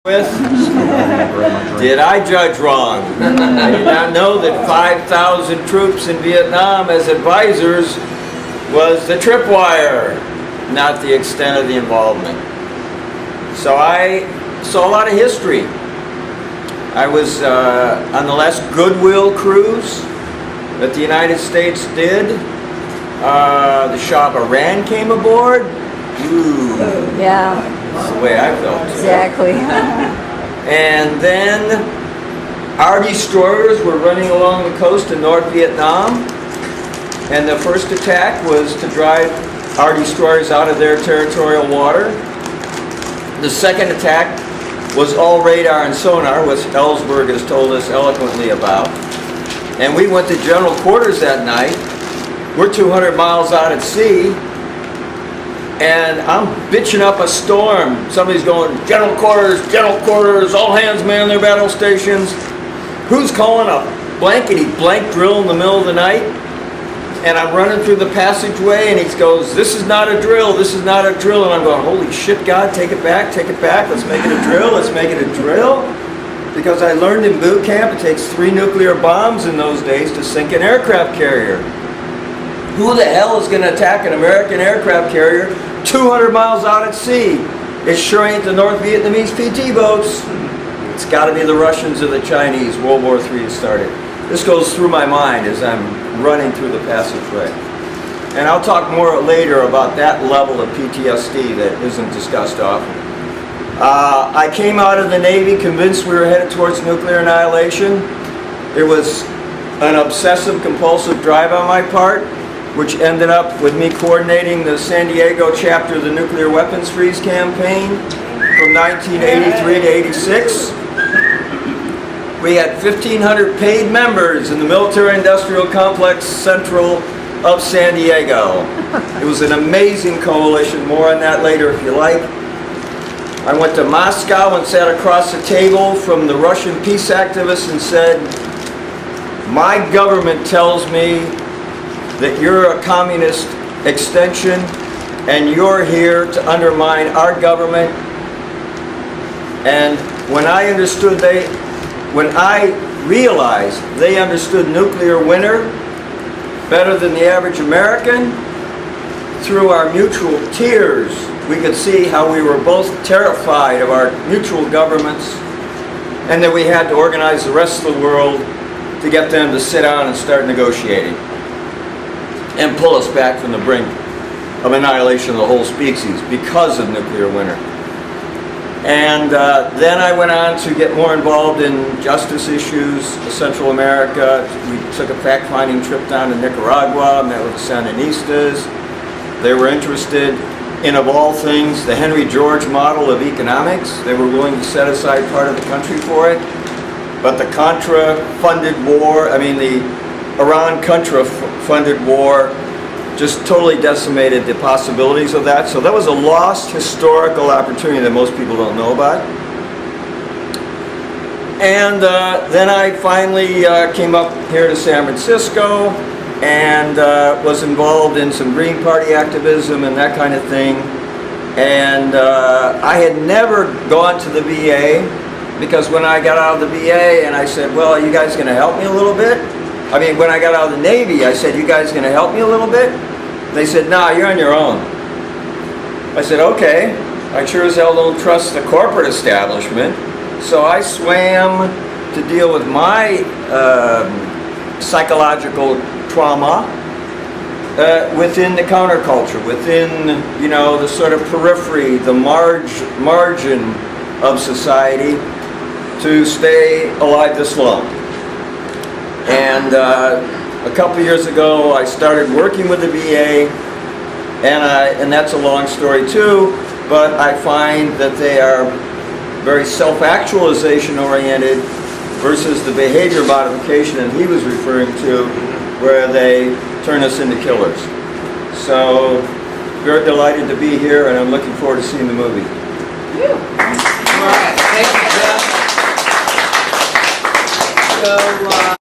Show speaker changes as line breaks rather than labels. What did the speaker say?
with? Did I judge wrong? I did not know that 5,000 troops in Vietnam as advisors was the tripwire, not the extent of the involvement. So I saw a lot of history. I was on the last Goodwill cruise that the United States did. The Shah of Iran came aboard. Ooh.
Yeah.
That's the way I felt.
Exactly.
And then our destroyers were running along the coast of North Vietnam, and the first attack was to drive our destroyers out of their territorial water. The second attack was all radar and sonar, which Ellsberg has told us eloquently about. And we went to general quarters that night. We're 200 miles out at sea, and I'm bitching up a storm. Somebody's going, general quarters, all hands man their battle stations. Who's calling a blankety blank drill in the middle of the night? And I'm running through the passageway, and he goes, this is not a drill, this is not a drill. And I'm going, holy shit, God, take it back, let's make it a drill, let's make it a drill. Because I learned in boot camp it takes 3 nuclear bombs in those days to sink an aircraft carrier. Who the hell is going to attack an American aircraft carrier 200 miles out at sea? It sure ain't the North Vietnamese PT boats. It's got to be the Russians or the Chinese. World War III has started. This goes through my mind as I'm running through the passageway. And I'll talk more later about that level of PTSD that isn't discussed often. I came out of the Navy convinced we were headed towards nuclear annihilation. It was an obsessive compulsive drive on my part, which ended up with me coordinating the San Diego chapter of the Nuclear Weapons Freeze campaign from 1983 to 86. We had 1,500 paid members in the military-industrial complex central of San Diego. It was an amazing coalition. More on that later if you like. I went to Moscow and sat across the table from the Russian peace activists and said, my government tells me that you're a communist extension and you're here to undermine our government. And when I realized they understood nuclear winter better than the average American, through our mutual tears, we could see how we were both terrified of our mutual governments and that we had to organize the rest of the world to get them to sit down and start negotiating and pull us back from the brink of annihilation of the whole species because of nuclear winter. And then I went on to get more involved in justice issues, Central America. We took a fact-finding trip down to Nicaragua, met with the Sandinistas. They were interested in, of all things, the Henry George model of economics. They were willing to set aside part of the country for it. But the Contra-funded war, the Iran-Contra-funded war just totally decimated the possibilities of that. So that was a lost historical opportunity that most people don't know about. And then I finally came up here to San Francisco and was involved in some Green Party activism and that kind of thing. And I had never gone to the VA because when I got out of the VA and I said, well, are you guys going to help me a little bit? When I got out of the Navy, I said, you guys going to help me a little bit? They said, nah, you're on your own. I said, okay. I sure as hell don't trust the corporate establishment. So I swam to deal with my psychological trauma within the counterculture, within, the sort of periphery, the margin of society to stay alive this long. And a couple years ago, I started working with the VA, and that's a long story too, but I find that they are very self-actualization oriented versus the behavior modification that he was referring to, where they turn us into killers. So, very delighted to be here, and I'm looking forward to seeing the movie.
All right, thank you, Jeff. So,